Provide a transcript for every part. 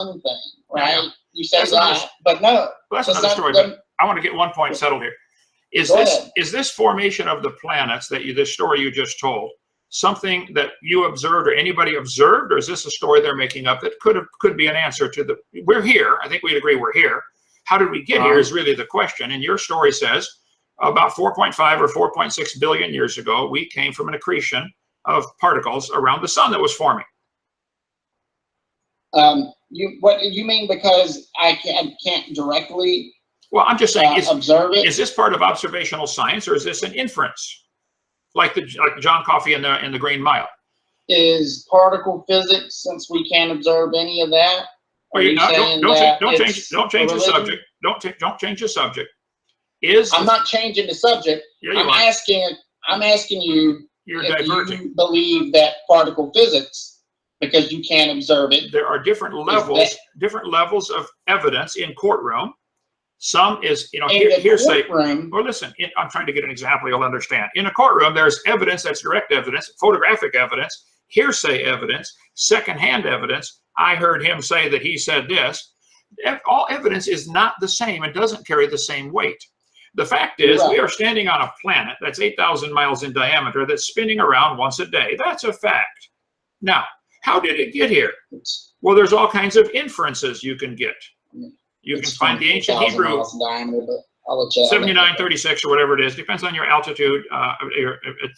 thing, right? Yeah. You say That's that, but no. Well, that's another story, but I want to get one point settled here. Is this formation of the planets this story you just told, something that you observed or anybody observed, or is this a story they're making up that could be an answer to we're here? I think we'd agree we're here. How did we get here is really the question. And your story says about 4.5 or 4.6 billion years ago, we came from an accretion of particles around the sun that was forming. What you mean? Because I can't directly. Well, I'm just saying, observe it. Is this part of observational science, or is this an inference, like John Coffey in the Green Mile? Is particle physics, since we can't observe any of that? Well, don't change the subject. Don't change the subject. I'm not changing the subject. Yeah, I'm asking you. You're if diverging. You believe that particle physics, because you can't observe it. There are different levels of evidence in courtroom. Some is, hearsay. Well, listen, I'm trying to get an example you'll understand. In a courtroom, there's evidence that's direct evidence, photographic evidence, hearsay evidence, secondhand evidence. I heard him say that he said this. All evidence is not the same and doesn't carry the same weight. The fact is, we are standing on a planet that's 8,000 miles in diameter that's spinning around once a day. That's a fact. Now, how did it get here? Well, there's all kinds of inferences you can get. You can find the ancient Hebrew, 7936 or whatever it is. Depends on your altitude,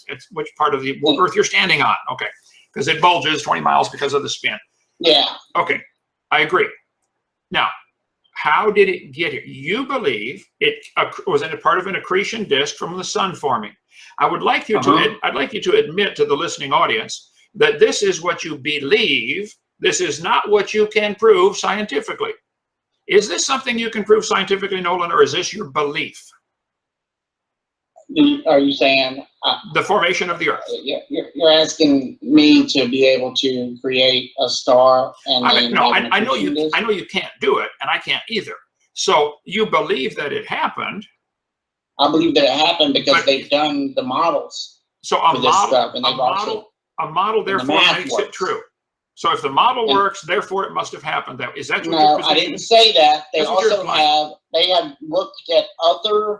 it's which part of the Earth you're standing on. Okay, because it bulges 20 miles because of the spin. Yeah. Okay, I agree. Now, how did it get here? You believe it was in a part of an accretion disk from the sun forming. I would like you to. I'd like you to admit to the listening audience that this is what you believe. This is not what you can prove scientifically. Is this something you can prove scientifically, Nolan, or is this your belief? Are you saying the formation of the Earth? You're asking me to be able to create a star and I know you can't do it, and I can't either. So you believe that it happened. I believe that it happened because they've done the models. So a model therefore makes it true. So if the model works, therefore it must have happened. Is that your No, position? I didn't say that. They also have looked at other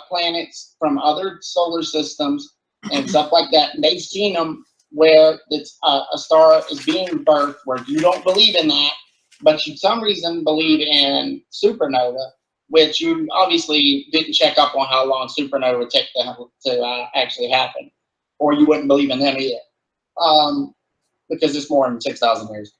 planets from other solar systems and stuff like that. And they've seen them where it's a star is being birthed, where you don't believe in that, but you for some reason believe in supernova, which you obviously didn't check up on how long supernova would take to actually happen, or you wouldn't believe in them either. Because it's more than 6,000 years.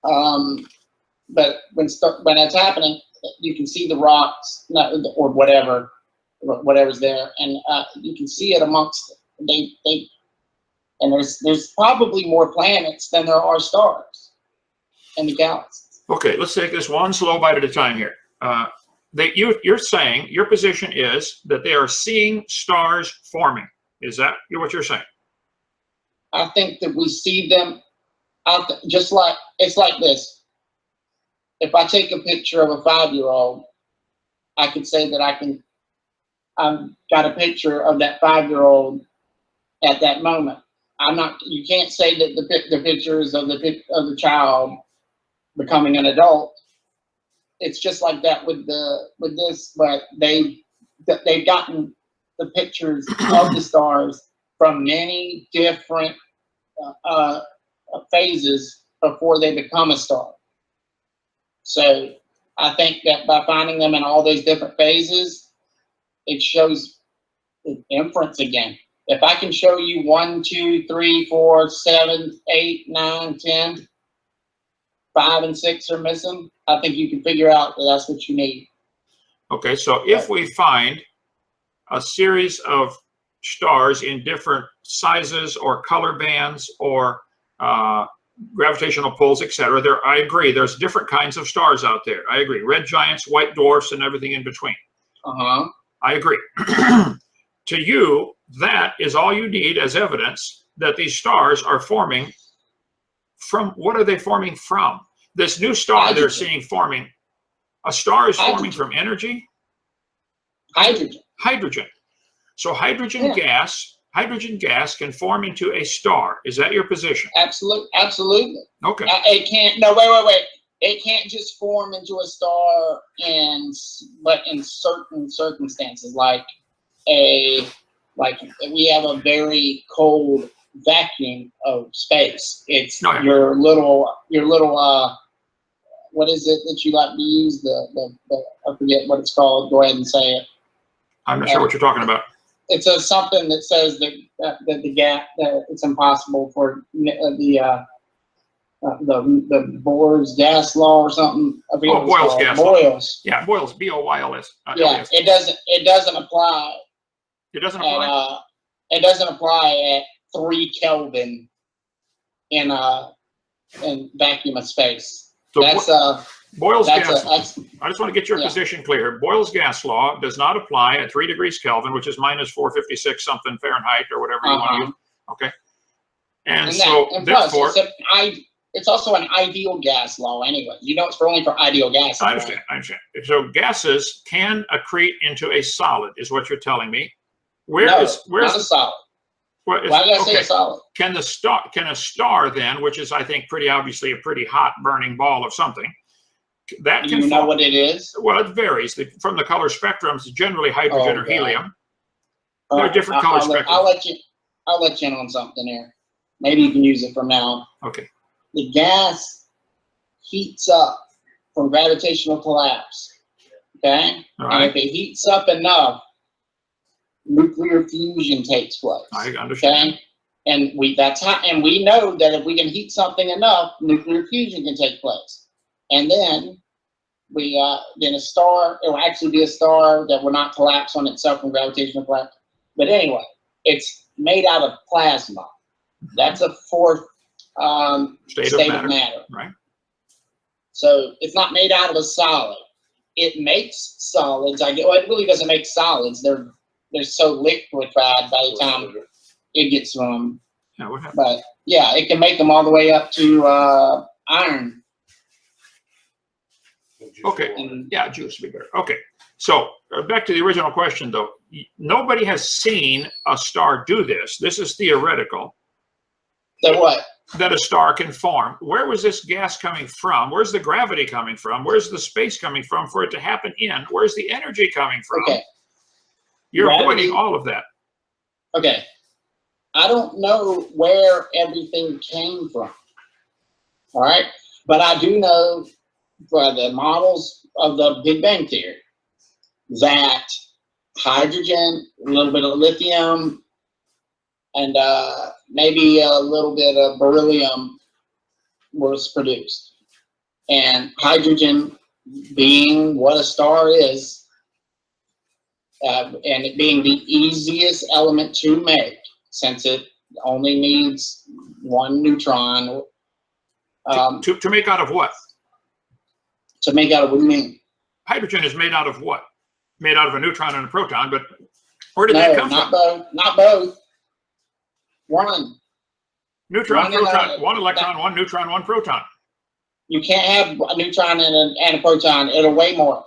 But when it's happening, you can see the rocks or whatever's there, and you can see it amongst and there's probably more planets than there are stars in the galaxy. Okay, let's take this one slow bite at a time here. You're saying your position is that they are seeing stars forming. Is that what you're saying? I think that we see them. Just like it's like this. If I take a picture of a 5-year-old, I could say that I've got a picture of that 5-year-old at that moment. You can't say that the pictures of the child becoming an adult. It's just like that with this, but they've gotten the pictures of the stars from many different phases before they become a star. So I think that by finding them in all those different phases, it shows the inference again. If I can show you 1, 2, 3, 4, 7, 8, 9, 10, 5 and 6 are missing, I think you can figure out that that's what you need. Okay, so if we find a series of stars in different sizes or color bands or gravitational pulls, etc. I agree. There's different kinds of stars out there. I agree. Red giants, white dwarfs, and everything in between. I agree. To you, that is all you need as evidence that these stars are forming from. What are they forming from? This new star they're seeing forming. A star is forming from energy. Hydrogen. So hydrogen gas. Hydrogen gas can form into a star. Is that your position? Absolutely. Okay. It can't. No, wait. it can't just form into a star but in certain circumstances, like we have a very cold vacuum of space. It's your little what is it that you like to use? I forget what it's called. Go ahead and say it. I'm not sure what you're talking about. It's something that says that it's impossible for the Bohr's gas law or something. Boyle's gas law. Boyle's. Yeah, Boyle's, B-O-Y-L-S. Yeah, it doesn't apply. It doesn't apply. It doesn't apply at 3 Kelvin in vacuum of space. So that's Boyle's gas law. I just want to get your position clear. Boyle's gas law does not apply at 3 degrees Kelvin, which is minus 456 something Fahrenheit or whatever you want to use. Okay. And so therefore, it's also an ideal gas law anyway. You know, it's only for ideal gases. I understand. I understand. So gases can accrete into a solid, is what you're telling me. Where's not a solid? Why did I say a solid? Can a star then, which is I think pretty obviously a pretty hot burning ball of something, that can know what it is? Well, it varies from the color spectrums. Generally, hydrogen or helium. There are different color spectrums. I'll let you in on something here. Maybe you can use it from now on. Okay. The gas heats up from gravitational collapse. Okay? All right. And if it heats up enough, nuclear fusion takes place. I understand. Okay? And we know that if we can heat something enough, nuclear fusion can take place. And then then a star, it will actually be a star that will not collapse on itself from gravitational collapse. But anyway, it's made out of plasma. That's a fourth state of matter. Right. So it's not made out of a solid. It makes solids. It really doesn't make solids. They're so liquefied by the time it gets to them. Yeah, what happened? But yeah, it can make them all the way up to iron. Okay. Yeah, juice would be better. Okay. So back to the original question, though. Nobody has seen a star do this. This is theoretical. That what? That a star can form. Where was this gas coming from? Where's the gravity coming from? Where's the space coming from for it to happen in? Where's the energy coming from? Okay. You're avoiding all of that. Okay. I don't know where everything came from. All right. But I do know by the models of the Big Bang Theory that hydrogen, a little bit of lithium, and maybe a little bit of beryllium was produced. And hydrogen being what a star is, and it being the easiest element to make, since it only needs one neutron. To make out of what? To make out of what do you mean? Hydrogen is made out of what? Made out of a neutron and a proton, but where did that come from? Not both. One. Neutron, proton, one electron, one neutron, one proton. You can't have a neutron and a proton. It'll weigh more.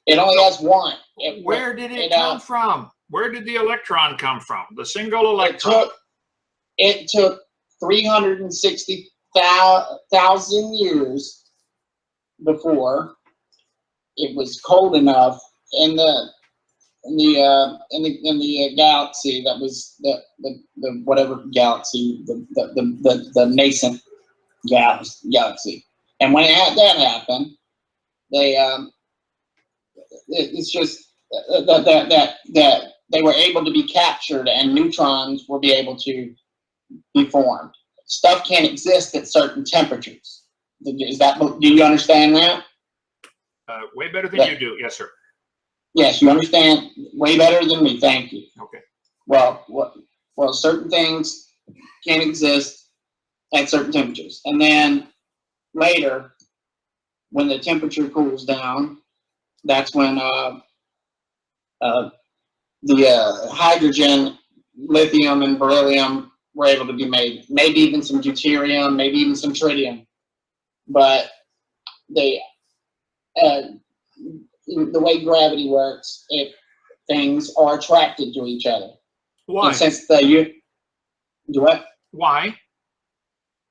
It only has one. Where did it come from? Where did the electron come from? The single electron. It took 360,000 years before it was cold enough in the galaxy that was the whatever galaxy, the nascent galaxy. And when that happened, it's just that they were able to be captured and neutrons will be able to be formed. Stuff can't exist at certain temperatures. Do you understand that? Way better than you do. Yes, sir. Yes, you understand way better than me. Thank you. Okay. Well, certain things can exist at certain temperatures. And then later, when the temperature cools down, that's when the hydrogen, lithium, and beryllium were able to be made. Maybe even some deuterium, maybe even some tritium. But the way gravity works, things are attracted to each other. Why? And since do what? Why?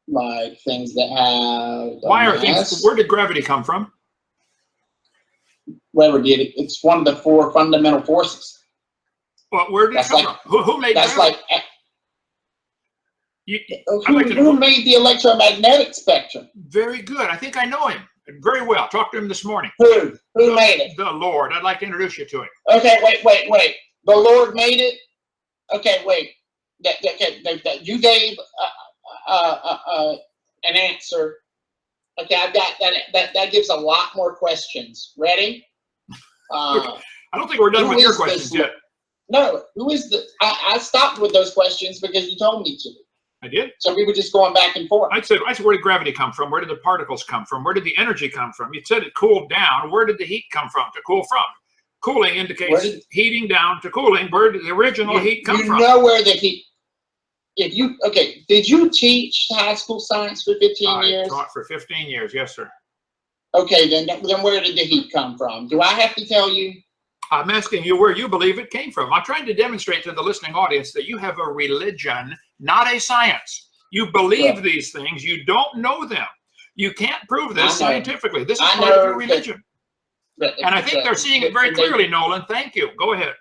like things that have. Why are things? Where did gravity come from? Whoever did it, it's one of the 4 fundamental forces. Well, where did it come from? Who made that's gravity? Who made the electromagnetic spectrum? Very good. I think I know him very well. Talked to him this morning. Who made it? The Lord. I'd like to introduce you to him. Okay, wait. The Lord made it? Okay, wait. You gave an answer. Okay, I've got that. That gives a lot more questions. Ready? I don't think we're done with your questions yet. No, who is the? I stopped with those questions because you told me to. I did. So we were just going back and forth. I said, where did gravity come from? Where did the particles come from? Where did the energy come from? You said it cooled down. Where did the heat come from to cool from? Cooling indicates heating down to cooling. Where did the original heat come from? You know where the heat. Did you teach high school science for 15 years? I taught for 15 years, yes, sir. Okay, then where did the heat come from? Do I have to tell you? I'm asking you where you believe it came from. I'm trying to demonstrate to the listening audience that you have a religion, not a science. You believe these things. You don't know them. You can't prove this scientifically. This is part of your religion. And I think they're seeing it very clearly, Nolan. Thank you. Go ahead.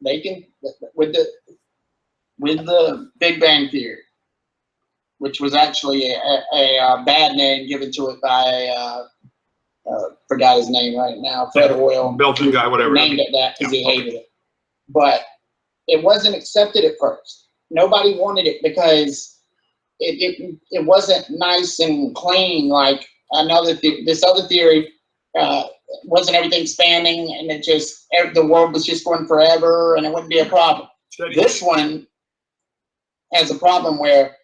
They can, with the Big Bang Theory, which was actually a bad name given to it by forgot his name right now, Fred Hoyle, Belgian guy, whatever. Named it that because he hated it. But it wasn't accepted at first. Nobody wanted it because it wasn't nice and clean like this other theory. Wasn't everything expanding and the world was just going forever and it wouldn't be a problem. This one has a problem where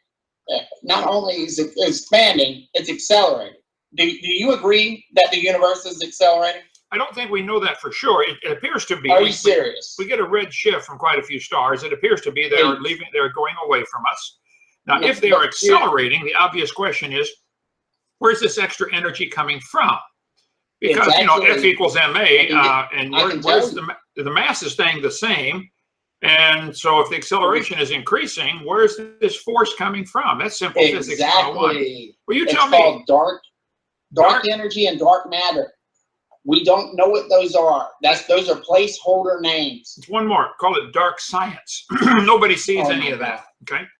not only is it expanding, it's accelerating. Do you agree that the universe is accelerating? I don't think we know that for sure. It appears to be. Are you serious? We get a red shift from quite a few stars. It appears to be they're going away from us. Now, if they are accelerating, the obvious question is, where's this extra energy coming from? Because F equals ma, and where's the mass is staying the same, and so if the acceleration is increasing, where's this force coming from? That's simple physics 101. Will you tell me? It's called dark energy and dark matter. We don't know what those are. Those are placeholder names. It's one more. Call it dark science. Nobody sees any of that. Okay.